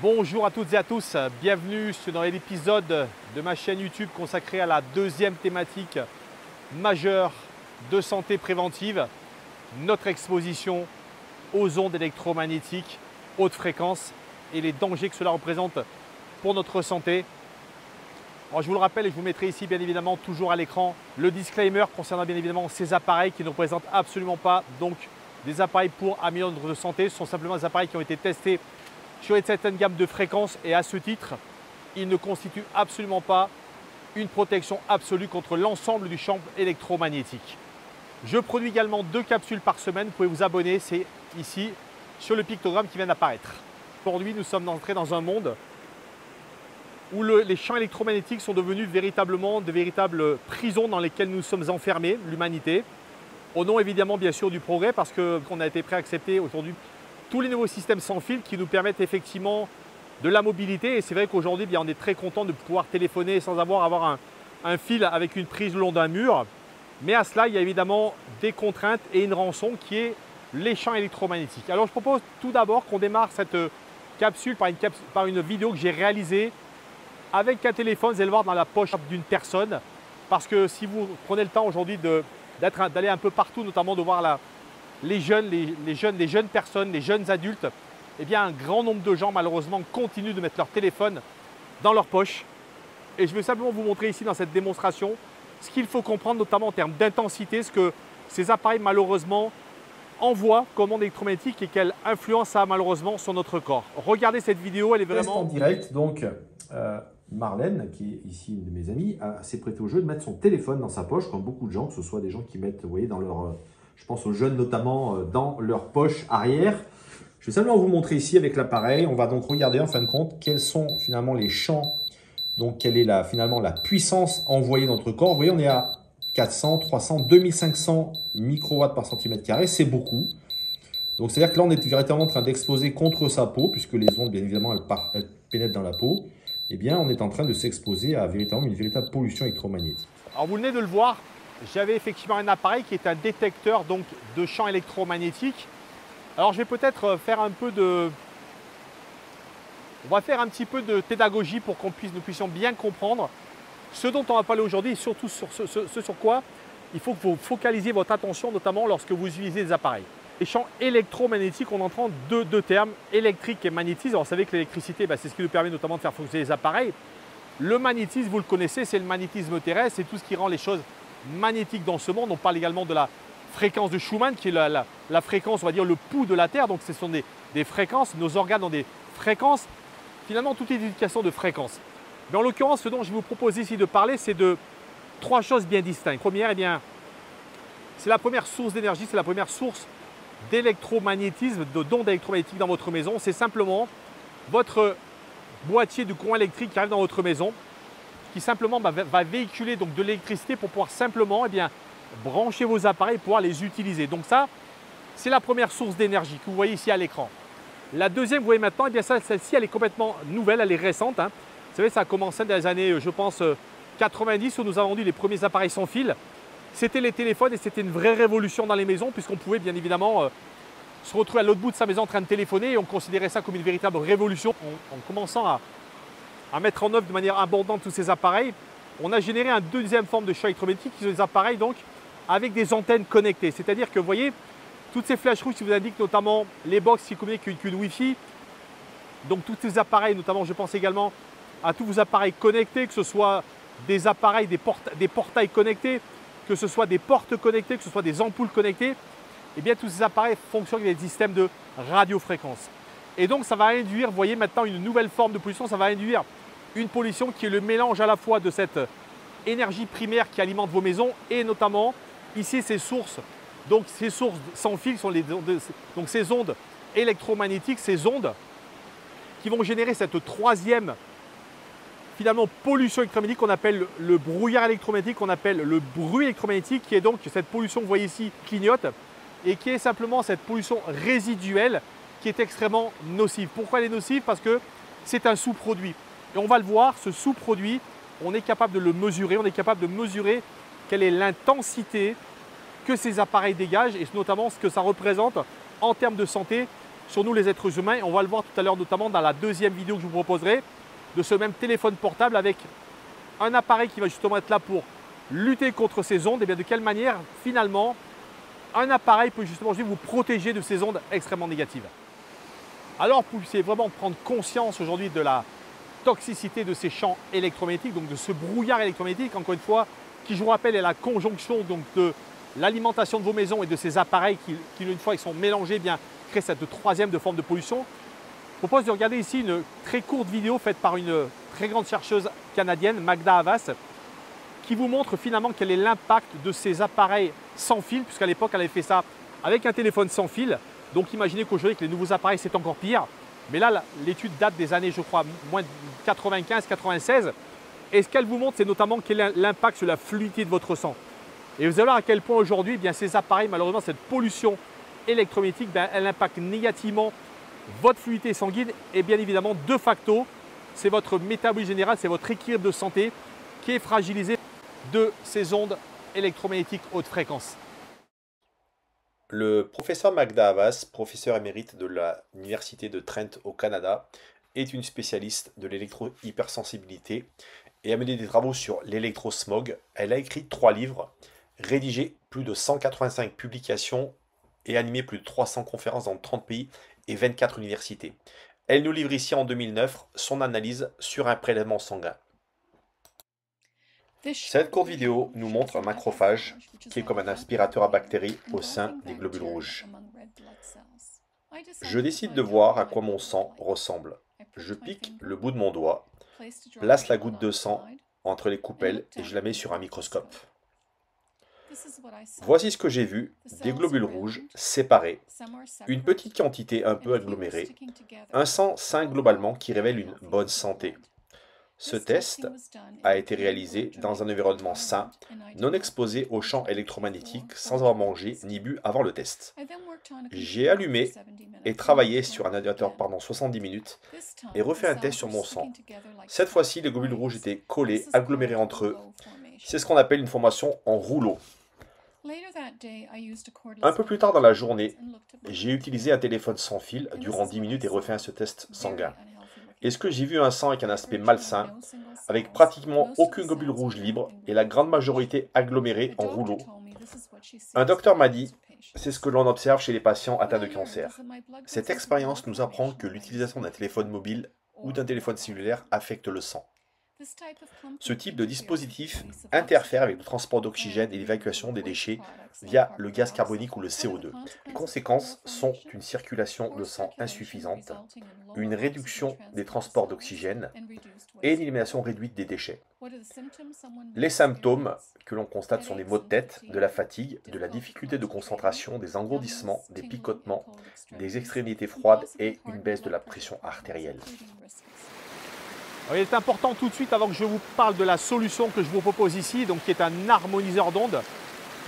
Bonjour à toutes et à tous, bienvenue dans l'épisode de ma chaîne YouTube consacrée à la deuxième thématique majeure de santé préventive, notre exposition aux ondes électromagnétiques haute fréquence et les dangers que cela représente pour notre santé. Alors, je vous le rappelle et je vous mettrai ici bien évidemment toujours à l'écran le disclaimer concernant bien évidemment ces appareils qui ne représentent absolument pas donc des appareils pour améliorer notre santé, ce sont simplement des appareils qui ont été testés sur une certaine gamme de fréquences et à ce titre, ils ne constituent absolument pas une protection absolue contre l'ensemble du champ électromagnétique. Je produis également 2 capsules par semaine, vous pouvez vous abonner, c'est ici sur le pictogramme qui vient d'apparaître. Aujourd'hui, nous sommes entrés dans un monde où les champs électromagnétiques sont devenus véritablement de véritables prisons dans lesquelles nous sommes enfermés, l'humanité, au nom évidemment bien sûr du progrès parce qu'on a été prêt à accepter aujourd'hui tous les nouveaux systèmes sans fil qui nous permettent effectivement de la mobilité. Et c'est vrai qu'aujourd'hui, on est très content de pouvoir téléphoner sans avoir un fil avec une prise le long d'un mur. Mais à cela, il y a évidemment des contraintes et une rançon qui est les champs électromagnétiques. Alors je propose tout d'abord qu'on démarre cette capsule par une vidéo que j'ai réalisée avec un téléphone, vous allez le voir, dans la poche d'une personne. Parce que si vous prenez le temps aujourd'hui d'aller un peu partout, notamment de voir les jeunes personnes, les jeunes adultes, eh bien un grand nombre de gens malheureusement continuent de mettre leur téléphone dans leur poche. Et je vais simplement vous montrer ici dans cette démonstration ce qu'il faut comprendre notamment en termes d'intensité, ce que ces appareils malheureusement envoient comme onde électromagnétique et quelle influence ça a malheureusement sur notre corps. Regardez cette vidéo, elle est vraiment… En direct, donc Marlène, qui est ici une de mes amies, s'est prêtée au jeu de mettre son téléphone dans sa poche, comme beaucoup de gens, que ce soit des gens qui mettent, vous voyez, dans leur… je pense aux jeunes notamment dans leur poche arrière. Je vais simplement vous montrer ici avec l'appareil. On va donc regarder en fin de compte quels sont finalement les champs. Donc quelle est finalement la puissance envoyée dans notre corps. Vous voyez, on est à 400, 300, 2500 microwatts par centimètre carré. C'est beaucoup. Donc c'est-à-dire que là, on est véritablement en train d'exposer contre sa peau, puisque les ondes, bien évidemment, elles pénètrent dans la peau. Eh bien, on est en train de s'exposer à véritablement une véritable pollution électromagnétique. Alors vous venez de le voir. J'avais effectivement un appareil qui est un détecteur donc, de champs électromagnétiques. Alors je vais peut-être faire un peu de… On va faire un petit peu de pédagogie pour nous puissions bien comprendre ce dont on va parler aujourd'hui et surtout sur ce sur quoi il faut que vous focalisiez votre attention, notamment lorsque vous utilisez des appareils. Les champs électromagnétiques, on entend deux termes, électrique et magnétisme. Alors vous savez que l'électricité, c'est ce qui nous permet notamment de faire fonctionner les appareils. Le magnétisme, vous le connaissez, c'est le magnétisme terrestre, c'est tout ce qui rend les choses magnétique dans ce monde. On parle également de la fréquence de Schumann qui est la fréquence, on va dire le pouls de la Terre. Donc ce sont des fréquences, nos organes ont des fréquences. Finalement, tout est une éducation de fréquences. Mais en l'occurrence, ce dont je vais vous propose ici de parler, c'est de 3 choses bien distinctes. Première, eh bien, c'est la première source d'énergie, c'est la première source d'électromagnétisme, d'ondes électromagnétiques dans votre maison. C'est simplement votre boîtier de courant électrique qui arrive dans votre maison, qui simplement va véhiculer donc de l'électricité pour pouvoir simplement brancher vos appareils et pouvoir les utiliser. Donc ça, c'est la première source d'énergie que vous voyez ici à l'écran. La deuxième, vous voyez maintenant, celle-ci, elle est complètement nouvelle, elle est récente. Vous savez, ça a commencé dans les années, je pense, 90, où nous avons vendu les premiers appareils sans fil. C'était les téléphones et c'était une vraie révolution dans les maisons, puisqu'on pouvait bien évidemment se retrouver à l'autre bout de sa maison en train de téléphoner et on considérait ça comme une véritable révolution. En commençant à mettre en œuvre de manière abondante tous ces appareils, on a généré une deuxième forme de champ électromagnétique qui sont des appareils donc avec des antennes connectées. C'est-à-dire que vous voyez, toutes ces flèches rouges qui vous indiquent notamment les box qui communiquent avec une Wi-Fi, donc tous ces appareils, notamment je pense également à tous vos appareils connectés, que ce soit des appareils, des portails connectés, que ce soit des portes connectées, que ce soit des ampoules connectées, eh bien tous ces appareils fonctionnent avec des systèmes de radiofréquence. Et donc ça va induire, vous voyez maintenant une nouvelle forme de pollution, ça va induire une pollution qui est le mélange à la fois de cette énergie primaire qui alimente vos maisons et notamment ici ces sources. Donc ces sources sans fil sont donc ces ondes électromagnétiques, ces ondes qui vont générer cette troisième finalement pollution électromagnétique qu'on appelle le brouillard électromagnétique, qu'on appelle le bruit électromagnétique, qui est donc cette pollution que vous voyez ici clignote et qui est simplement cette pollution résiduelle qui est extrêmement nocive. Pourquoi elle est nocive? Parce que c'est un sous-produit. Et on va le voir, ce sous-produit, on est capable de le mesurer, on est capable de mesurer quelle est l'intensité que ces appareils dégagent et notamment ce que ça représente en termes de santé sur nous les êtres humains. On va le voir tout à l'heure notamment dans la deuxième vidéo que je vous proposerai de ce même téléphone portable avec un appareil qui va justement être là pour lutter contre ces ondes. Et bien de quelle manière finalement un appareil peut justement vous protéger de ces ondes extrêmement négatives. Alors pour essayer vraiment de prendre conscience aujourd'hui de la toxicité de ces champs électromagnétiques, donc de ce brouillard électromagnétique, encore une fois, qui je vous rappelle est la conjonction donc de l'alimentation de vos maisons et de ces appareils qui une fois qu'ils sont mélangés, bien créent cette troisième de forme de pollution. Je vous propose de regarder ici une très courte vidéo faite par une très grande chercheuse canadienne, Magda Havas, qui vous montre finalement quel est l'impact de ces appareils sans fil, puisqu'à l'époque elle avait fait ça avec un téléphone sans fil. Donc imaginez qu'aujourd'hui avec les nouveaux appareils c'est encore pire. Mais là l'étude date des années je crois moins de 95-96. Et ce qu'elle vous montre c'est notamment quel est l'impact sur la fluidité de votre sang. Et vous allez voir à quel point aujourd'hui ces appareils, malheureusement cette pollution électromagnétique, elle impacte négativement votre fluidité sanguine et bien évidemment de facto c'est votre métabolisme général, c'est votre équilibre de santé qui est fragilisé de ces ondes électromagnétiques haute fréquence. Le professeur Magda Havas, professeur émérite de l'Université de Trent au Canada, est une spécialiste de l'électro-hypersensibilité et a mené des travaux sur l'électrosmog. Elle a écrit 3 livres, rédigé plus de 185 publications et animé plus de 300 conférences dans 30 pays et 24 universités. Elle nous livre ici en 2009 son analyse sur un prélèvement sanguin. Cette courte vidéo nous montre un macrophage qui est comme un aspirateur à bactéries au sein des globules rouges. Je décide de voir à quoi mon sang ressemble. Je pique le bout de mon doigt, place la goutte de sang entre les coupelles et je la mets sur un microscope. Voici ce que j'ai vu, des globules rouges séparés, une petite quantité un peu agglomérée, un sang sain globalement qui révèle une bonne santé. Ce test a été réalisé dans un environnement sain, non exposé aux champs électromagnétiques, sans avoir mangé ni bu avant le test. J'ai allumé et travaillé sur un ordinateur pendant 70 minutes et refait un test sur mon sang. Cette fois-ci, les globules rouges étaient collés, agglomérés entre eux. C'est ce qu'on appelle une formation en rouleau. Un peu plus tard dans la journée, j'ai utilisé un téléphone sans fil durant 10 minutes et refait ce test sanguin. Est-ce que j'ai vu un sang avec un aspect malsain, avec pratiquement aucune globule rouge libre et la grande majorité agglomérée en rouleau? Un docteur m'a dit, c'est ce que l'on observe chez les patients atteints de cancer. Cette expérience nous apprend que l'utilisation d'un téléphone mobile ou d'un téléphone cellulaire affecte le sang. Ce type de dispositif interfère avec le transport d'oxygène et l'évacuation des déchets via le gaz carbonique ou le CO2. Les conséquences sont une circulation de sang insuffisante, une réduction des transports d'oxygène et une élimination réduite des déchets. Les symptômes que l'on constate sont des maux de tête, de la fatigue, de la difficulté de concentration, des engourdissements, des picotements, des extrémités froides et une baisse de la pression artérielle. Alors, il est important tout de suite, avant que je vous parle de la solution que je vous propose ici, donc qui est un harmoniseur d'ondes,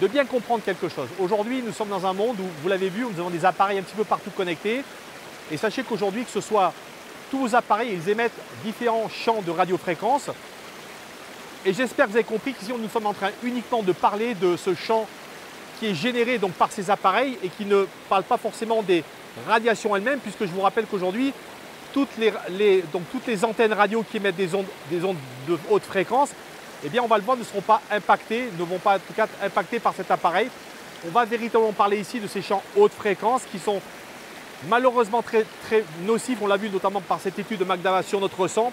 de bien comprendre quelque chose. Aujourd'hui, nous sommes dans un monde où, vous l'avez vu, nous avons des appareils un petit peu partout connectés. Et sachez qu'aujourd'hui, que ce soit tous vos appareils, ils émettent différents champs de radiofréquences. Et j'espère que vous avez compris qu'ici, nous sommes en train uniquement de parler de ce champ qui est généré donc, par ces appareils et qui ne parle pas forcément des radiations elles-mêmes, puisque je vous rappelle qu'aujourd'hui, toutes les antennes radio qui émettent des ondes de haute fréquence, eh bien on va le voir, ne seront pas impactées, ne vont pas en tout cas impactées par cet appareil. On va véritablement parler ici de ces champs haute fréquence qui sont malheureusement très nocifs. On l'a vu notamment par cette étude de Magda Havas sur notre sang.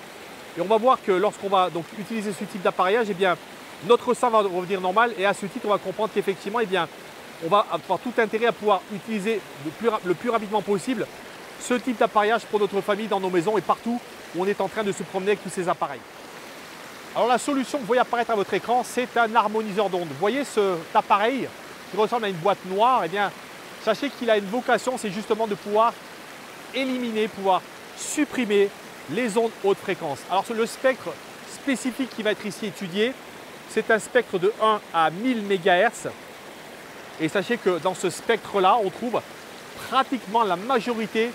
Et on va voir que lorsqu'on va donc utiliser ce type d'appareillage, eh bien notre sang va revenir normal. Et à ce titre, on va comprendre qu'effectivement, eh bien, on va avoir tout intérêt à pouvoir utiliser le plus rapidement possible ce type d'appareillage pour notre famille, dans nos maisons et partout où on est en train de se promener avec tous ces appareils. Alors la solution que vous voyez apparaître à votre écran, c'est un harmoniseur d'ondes. Vous voyez cet appareil qui ressemble à une boîte noire, eh bien, sachez qu'il a une vocation, c'est justement de pouvoir éliminer, pouvoir supprimer les ondes haute fréquence. Alors le spectre spécifique qui va être ici étudié, c'est un spectre de 1 à 1000 MHz. Et sachez que dans ce spectre-là, on trouve pratiquement la majorité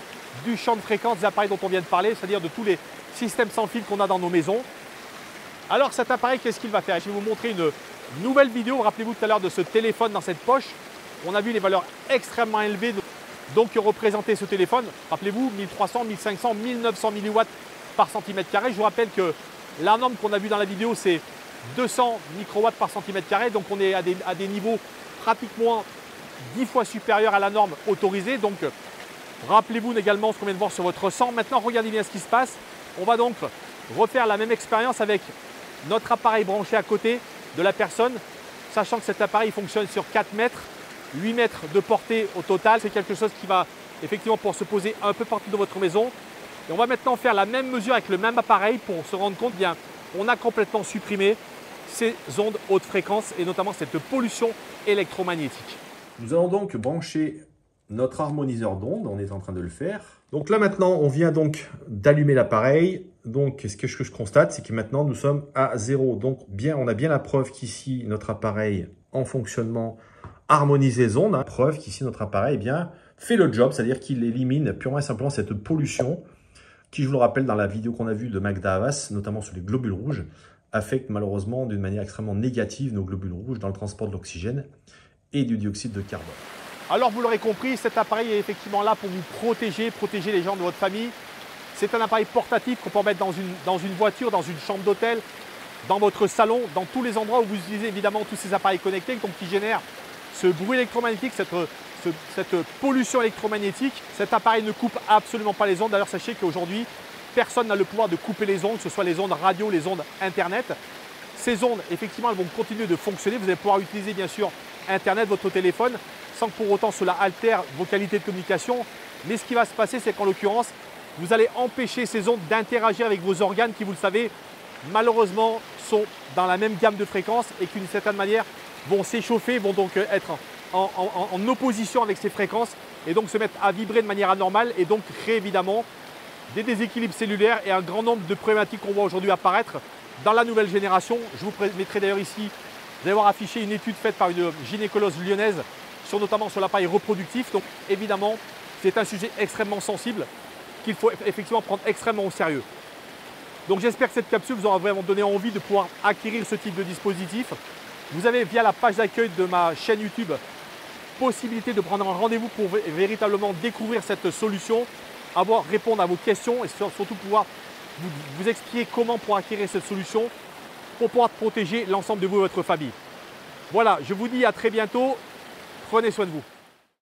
du champ de fréquence des appareils dont on vient de parler, c'est-à-dire de tous les systèmes sans fil qu'on a dans nos maisons. Alors cet appareil, qu'est-ce qu'il va faire? Je vais vous montrer une Nouvelle vidéo, rappelez-vous tout à l'heure de ce téléphone dans cette poche. On a vu les valeurs extrêmement élevées donc que représentait ce téléphone. Rappelez-vous, 1300, 1500, 1900 milliwatts par centimètre carré. Je vous rappelle que la norme qu'on a vue dans la vidéo, c'est 200 microwatts par centimètre carré. Donc on est à des niveaux pratiquement 10 fois supérieurs à la norme autorisée. Donc rappelez-vous également ce qu'on vient de voir sur votre sang. Maintenant, regardez bien ce qui se passe. On va donc refaire la même expérience avec notre appareil branché à côté de la personne, sachant que cet appareil fonctionne sur 4 mètres, 8 mètres de portée au total. C'est quelque chose qui va effectivement pouvoir se poser un peu partout dans votre maison. Et on va maintenant faire la même mesure avec le même appareil pour se rendre compte, bien, on a complètement supprimé ces ondes haute fréquence et notamment cette pollution électromagnétique. Nous allons donc brancher notre harmoniseur d'ondes, on est en train de le faire. Donc là maintenant, on vient donc d'allumer l'appareil. Donc ce que je constate, c'est que maintenant nous sommes à 0. Donc on a bien la preuve qu'ici, notre appareil en fonctionnement harmonise les ondes. Preuve qu'ici, notre appareil fait le job, c'est-à-dire qu'il élimine purement et simplement cette pollution qui, je vous le rappelle, dans la vidéo qu'on a vue de Magda Havas, notamment sur les globules rouges, affecte malheureusement d'une manière extrêmement négative nos globules rouges dans le transport de l'oxygène et du dioxyde de carbone. Alors vous l'aurez compris, cet appareil est effectivement là pour vous protéger les gens de votre famille. C'est un appareil portatif qu'on peut mettre dans une voiture, dans une chambre d'hôtel, dans votre salon, dans tous les endroits où vous utilisez évidemment tous ces appareils connectés, donc qui génèrent ce bruit électromagnétique, cette pollution électromagnétique. Cet appareil ne coupe absolument pas les ondes. D'ailleurs, sachez qu'aujourd'hui, personne n'a le pouvoir de couper les ondes, que ce soit les ondes radio, les ondes Internet. Ces ondes, effectivement, elles vont continuer de fonctionner. Vous allez pouvoir utiliser, bien sûr, Internet, votre téléphone, sans que pour autant cela altère vos qualités de communication. Mais ce qui va se passer, c'est qu'en l'occurrence, vous allez empêcher ces ondes d'interagir avec vos organes qui, vous le savez, malheureusement, sont dans la même gamme de fréquences et qui, d'une certaine manière, vont s'échauffer, vont donc être en opposition avec ces fréquences et donc se mettre à vibrer de manière anormale et donc créer évidemment des déséquilibres cellulaires et un grand nombre de problématiques qu'on voit aujourd'hui apparaître dans la nouvelle génération. Je vous mettrai d'ailleurs ici, vous allez voir affiché une étude faite par une gynécologue lyonnaise notamment sur l'appareil reproductif. Donc évidemment, c'est un sujet extrêmement sensible qu'il faut effectivement prendre extrêmement au sérieux. Donc j'espère que cette capsule vous aura vraiment donné envie de pouvoir acquérir ce type de dispositif. Vous avez via la page d'accueil de ma chaîne YouTube possibilité de prendre un rendez-vous pour véritablement découvrir cette solution, répondre à vos questions et surtout pouvoir vous expliquer comment pour acquérir cette solution pour pouvoir protéger l'ensemble de vous et votre famille. Voilà, je vous dis à très bientôt. Prenez soin de vous.